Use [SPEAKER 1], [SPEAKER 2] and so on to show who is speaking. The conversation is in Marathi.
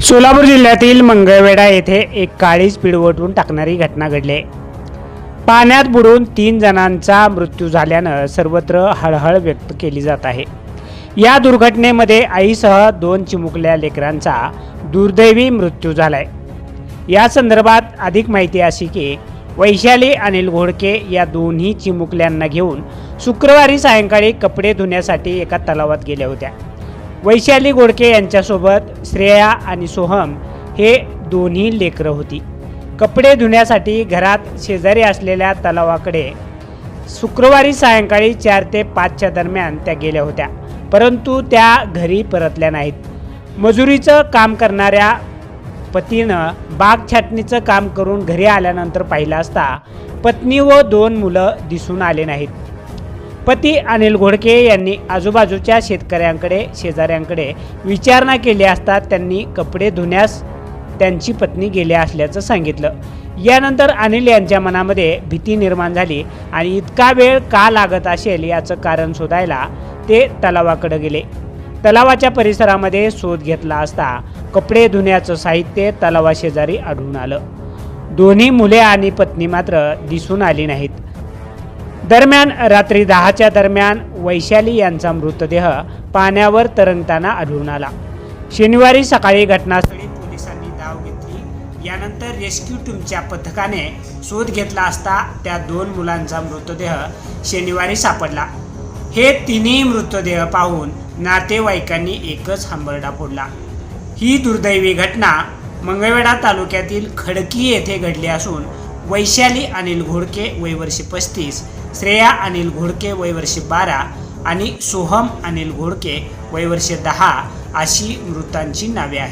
[SPEAKER 1] सोलापूर जिल्ह्यातील मंगळवेढा येथे एक काळीज पिळवटून टाकणारी घटना घडली आहे. पाण्यात बुडून 3 जणांचा मृत्यू झाल्यानं सर्वत्र हळहळ व्यक्त केली जात आहे. या दुर्घटनेमध्ये आईसह 2 चिमुकल्या लेकरांचा दुर्दैवी मृत्यू झालाय. या संदर्भात अधिक माहिती अशी की वैशाली अनिल घोडके या दोन्ही चिमुकल्यांना घेऊन शुक्रवारी सायंकाळी कपडे धुण्यासाठी एका तलावात गेल्या होत्या. वैशाली घोडके यांच्यासोबत श्रेया आणि सोहम हे दोन्ही लेकरं होती. कपडे धुण्यासाठी घरात शेजारी असलेल्या तलावाकडे शुक्रवारी सायंकाळी 4 ते 5च्या दरम्यान त्या गेल्या होत्या, परंतु त्या घरी परतल्या नाहीत. मजुरीचं काम करणाऱ्या पतीनं बाग छाटणीचं काम करून घरी आल्यानंतर पाहिलं असता पत्नी व 2 मुलं दिसून आले नाहीत. पती अनिल घोडके यांनी आजूबाजूच्या शेजाऱ्यांकडे विचारणा केली असता त्यांनी कपडे धुण्यास त्यांची पत्नी गेली असल्याचं सांगितलं. यानंतर अनिल यांच्या मनामध्ये भीती निर्माण झाली आणि इतका वेळ का लागत असेल याचं कारण शोधायला ते तलावाकडे गेले. तलावाच्या परिसरामध्ये शोध घेतला असता कपडे धुण्याचं साहित्य तलावाशेजारी आढळून आलं. दोन्ही मुले आणि पत्नी मात्र दिसून आली नाहीत. दरम्यान रात्री 10च्या दरम्यान वैशाली यांचा मृतदेह पाण्यावर तरंगताना आढळून आला. शनिवारी सकाळी घटनास्थळी पोलिसांनी धाव घेतली. यानंतर रेस्क्यू टीमच्या पथकाने शोध घेतला असता त्या 2 मुलांचा मृतदेह शनिवारी सापडला. हे तिन्ही मृतदेह पाहून नातेवाईकांनी एकच हंबरडा फोडला. ही दुर्दैवी घटना मंगळवेढा तालुक्यातील खडकी येथे घडली असून वैशाली अनिल घोडके वय वर्ष 35, श्रेया अनिल घोडके वय वर्ष 12 आणि सोहम अनिल घोडके वय वर्ष 10 अशी मृतांची नावे आहेत.